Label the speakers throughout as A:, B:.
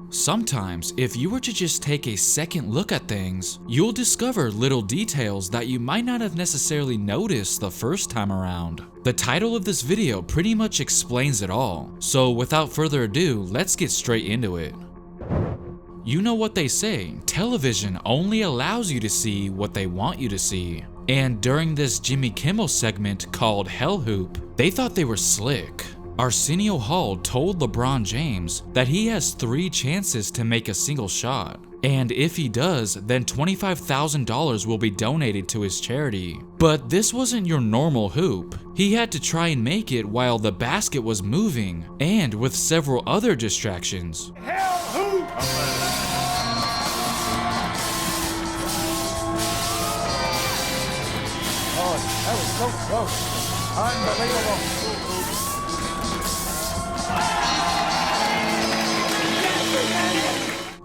A: Sometimes, if you were to just take a second look at things, you'll discover little details that you might not have necessarily noticed the first time around. The title of this video pretty much explains it all, so without further ado, let's get straight into it. You know what they say, television only allows you to see what they want you to see. And during this Jimmy Kimmel segment called Hell Hoop, they thought they were slick. Arsenio Hall told LeBron James that he has 3 chances to make a single shot, and if he does, then $25,000 will be donated to his charity. But this wasn't your normal hoop. He had to try and make it while the basket was moving, and with several other distractions.
B: Hell hoop! Oh, that was so close. Unbelievable.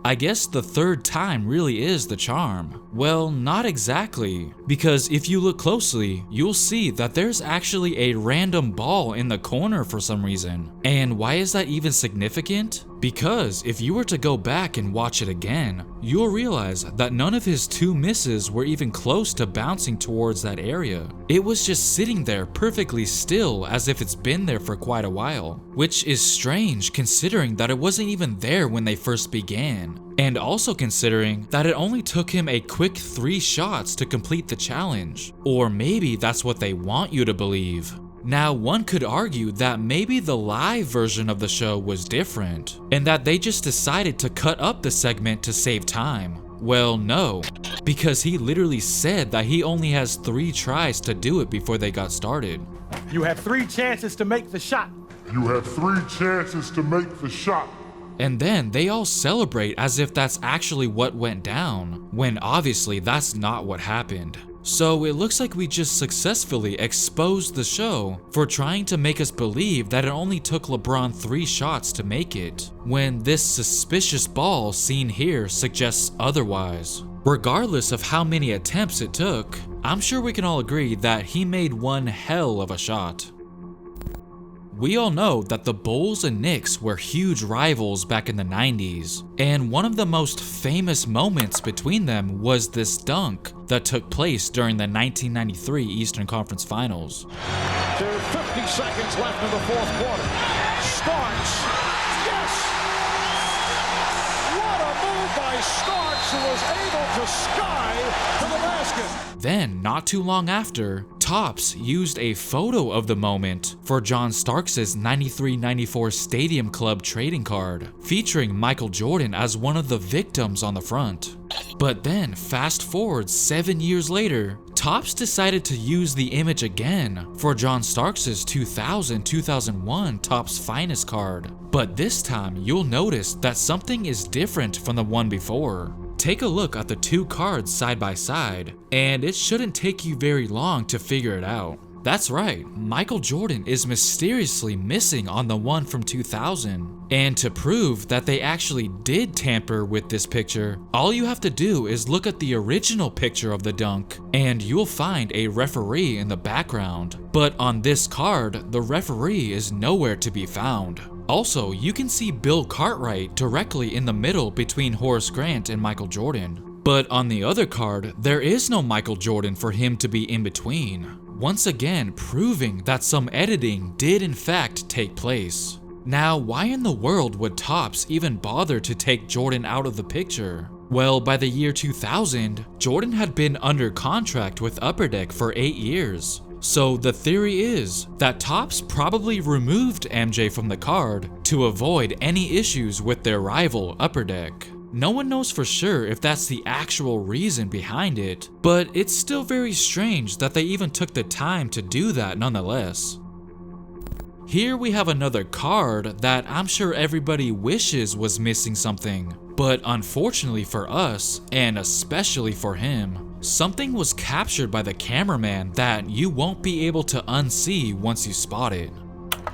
A: I guess the third time really is the charm. Well, not exactly, because if you look closely, you'll see that there's actually a random ball in the corner for some reason. And why is that even significant? Because if you were to go back and watch it again, you'll realize that none of his 2 misses were even close to bouncing towards that area. It was just sitting there perfectly still as if it's been there for quite a while, which is strange considering that it wasn't even there when they first began. And also considering that it only took him a quick 3 shots to complete the challenge. Or maybe that's what they want you to believe. Now, one could argue that maybe the live version of the show was different, and that they just decided to cut up the segment to save time. Well, no, because he literally said that he only has 3 tries to do it before they got started.
B: You have 3 chances to make the shot.
C: You have 3 chances to make the shot.
A: And then they all celebrate as if that's actually what went down, when obviously that's not what happened. So it looks like we just successfully exposed the show for trying to make us believe that it only took LeBron 3 shots to make it, when this suspicious ball seen here suggests otherwise. Regardless of how many attempts it took, I'm sure we can all agree that he made one hell of a shot. We all know that the Bulls and Knicks were huge rivals back in the 90s, and one of the most famous moments between them was this dunk that took place during the 1993 Eastern Conference Finals.
D: There are 50 seconds left in the 4th quarter. Starks, yes! What a move by Starks, who was able to sky to the basket.
A: Then, not too long after, Topps used a photo of the moment for John Starks' 93-94 Stadium Club trading card, featuring Michael Jordan as one of the victims on the front. But then, fast forward 7 years later, Topps decided to use the image again for John Starks' 2000-2001 Topps Finest card. But this time, you'll notice that something is different from the one before. Take a look at the 2 cards side by side, and it shouldn't take you very long to figure it out. That's right, Michael Jordan is mysteriously missing on the one from 2000. And to prove that they actually did tamper with this picture, all you have to do is look at the original picture of the dunk, and you'll find a referee in the background. But on this card, the referee is nowhere to be found. Also, you can see Bill Cartwright directly in the middle between Horace Grant and Michael Jordan. But on the other card, there is no Michael Jordan for him to be in between, once again proving that some editing did in fact take place. Now, why in the world would Topps even bother to take Jordan out of the picture? Well, by the year 2000, Jordan had been under contract with Upper Deck for 8 years. So the theory is that Topps probably removed MJ from the card to avoid any issues with their rival Upper Deck. No one knows for sure if that's the actual reason behind it, but it's still very strange that they even took the time to do that nonetheless. Here we have another card that I'm sure everybody wishes was missing something, but unfortunately for us, and especially for him, something was captured by the cameraman that you won't be able to unsee once you spot it.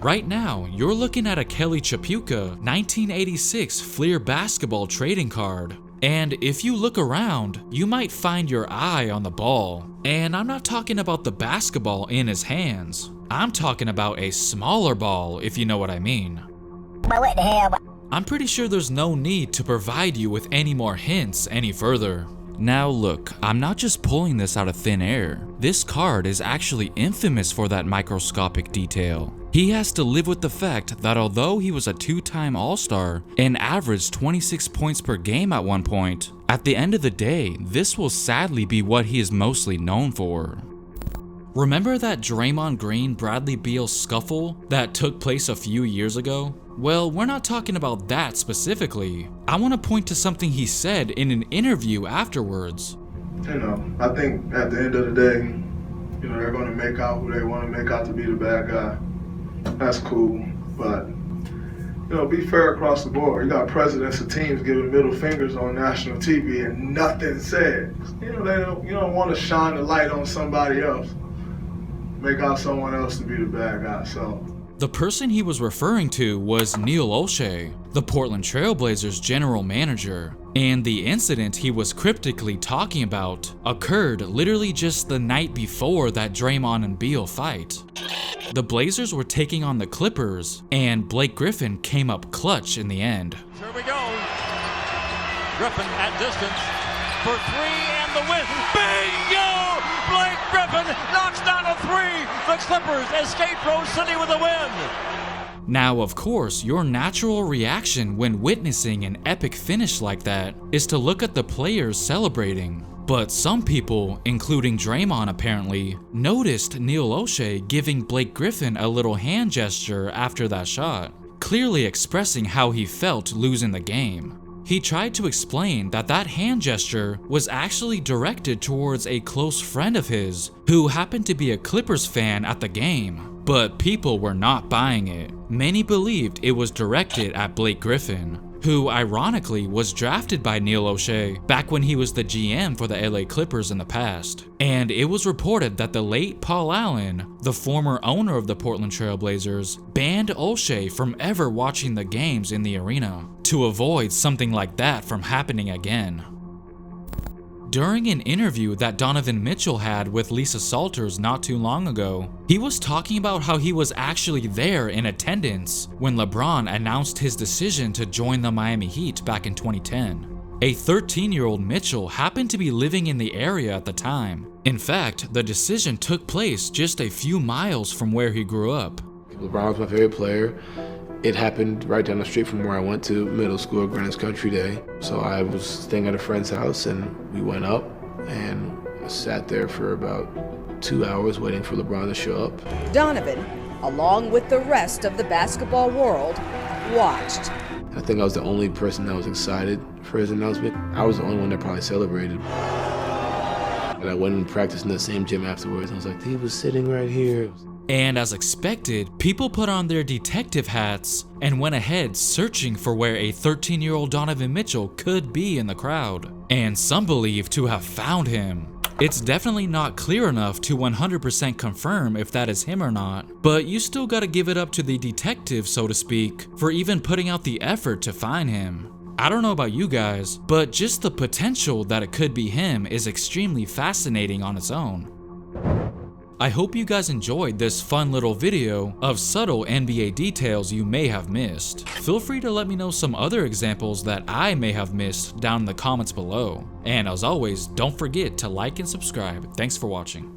A: Right now, you're looking at a Kelly Chapuka 1986 Fleer basketball trading card. And if you look around, you might find your eye on the ball. And I'm not talking about the basketball in his hands. I'm talking about a smaller ball, if you know what I mean.
E: But what the hell?
A: I'm pretty sure there's no need to provide you with any more hints any further. Now look, I'm not just pulling this out of thin air. This card is actually infamous for that microscopic detail. He has to live with the fact that although he was a two-time All-Star and averaged 26 points per game at one point, at the end of the day, this will sadly be what he is mostly known for. Remember that Draymond Green-Bradley Beal scuffle that took place a few years ago? Well, we're not talking about that specifically. I want to point to something he said in an interview afterwards.
F: You know, I think at the end of the day, you know, they're going to make out who they want to make out to be the bad guy. That's cool, but, you know, be fair across the board. You got presidents of teams giving middle fingers on national TV and nothing said. You know, you don't want to shine the light on somebody else, make out someone else to be the bad guy, so.
A: The person he was referring to was Neil Olshey, the Portland Trail Blazers general manager, and the incident he was cryptically talking about occurred literally just the night before that Draymond and Beal fight. The Blazers were taking on the Clippers, and Blake Griffin came up clutch in the end.
D: Here we go. Griffin at distance for three and the win. Bingo! Blake Griffin knocks down a three. The Clippers escape Rose City with a win.
A: Now, of course, your natural reaction when witnessing an epic finish like that is to look at the players celebrating. But some people, including Draymond apparently, noticed Neil Olshey giving Blake Griffin a little hand gesture after that shot, clearly expressing how he felt losing the game. He tried to explain that that hand gesture was actually directed towards a close friend of his who happened to be a Clippers fan at the game, but people were not buying it. Many believed it was directed at Blake Griffin, who ironically was drafted by Neil Olshey back when he was the GM for the LA Clippers in the past. And it was reported that the late Paul Allen, the former owner of the Portland Trail Blazers, banned Olshey from ever watching the games in the arena to avoid something like that from happening again. During an interview that Donovan Mitchell had with Lisa Salters not too long ago, he was talking about how he was actually there in attendance when LeBron announced his decision to join the Miami Heat back in 2010. A 13-year-old Mitchell happened to be living in the area at the time. In fact, the decision took place just a few miles from where he grew up.
G: LeBron was my favorite player. It happened right down the street from where I went to middle school, Greenwich Country Day. So I was staying at a friend's house and we went up and sat there for about 2 hours waiting for LeBron to show up.
H: Donovan, along with the rest of the basketball world, watched.
G: I think I was the only person that was excited for his announcement. I was the only one that probably celebrated. And I went and practiced in the same gym afterwards. I was like, he was sitting right here.
A: And as expected, people put on their detective hats and went ahead searching for where a 13-year-old Donovan Mitchell could be in the crowd. And some believe to have found him. It's definitely not clear enough to 100% confirm if that is him or not, but you still gotta give it up to the detective, so to speak, for even putting out the effort to find him. I don't know about you guys, but just the potential that it could be him is extremely fascinating on its own. I hope you guys enjoyed this fun little video of subtle NBA details you may have missed. Feel free to let me know some other examples that I may have missed down in the comments below. And as always, don't forget to like and subscribe. Thanks for watching.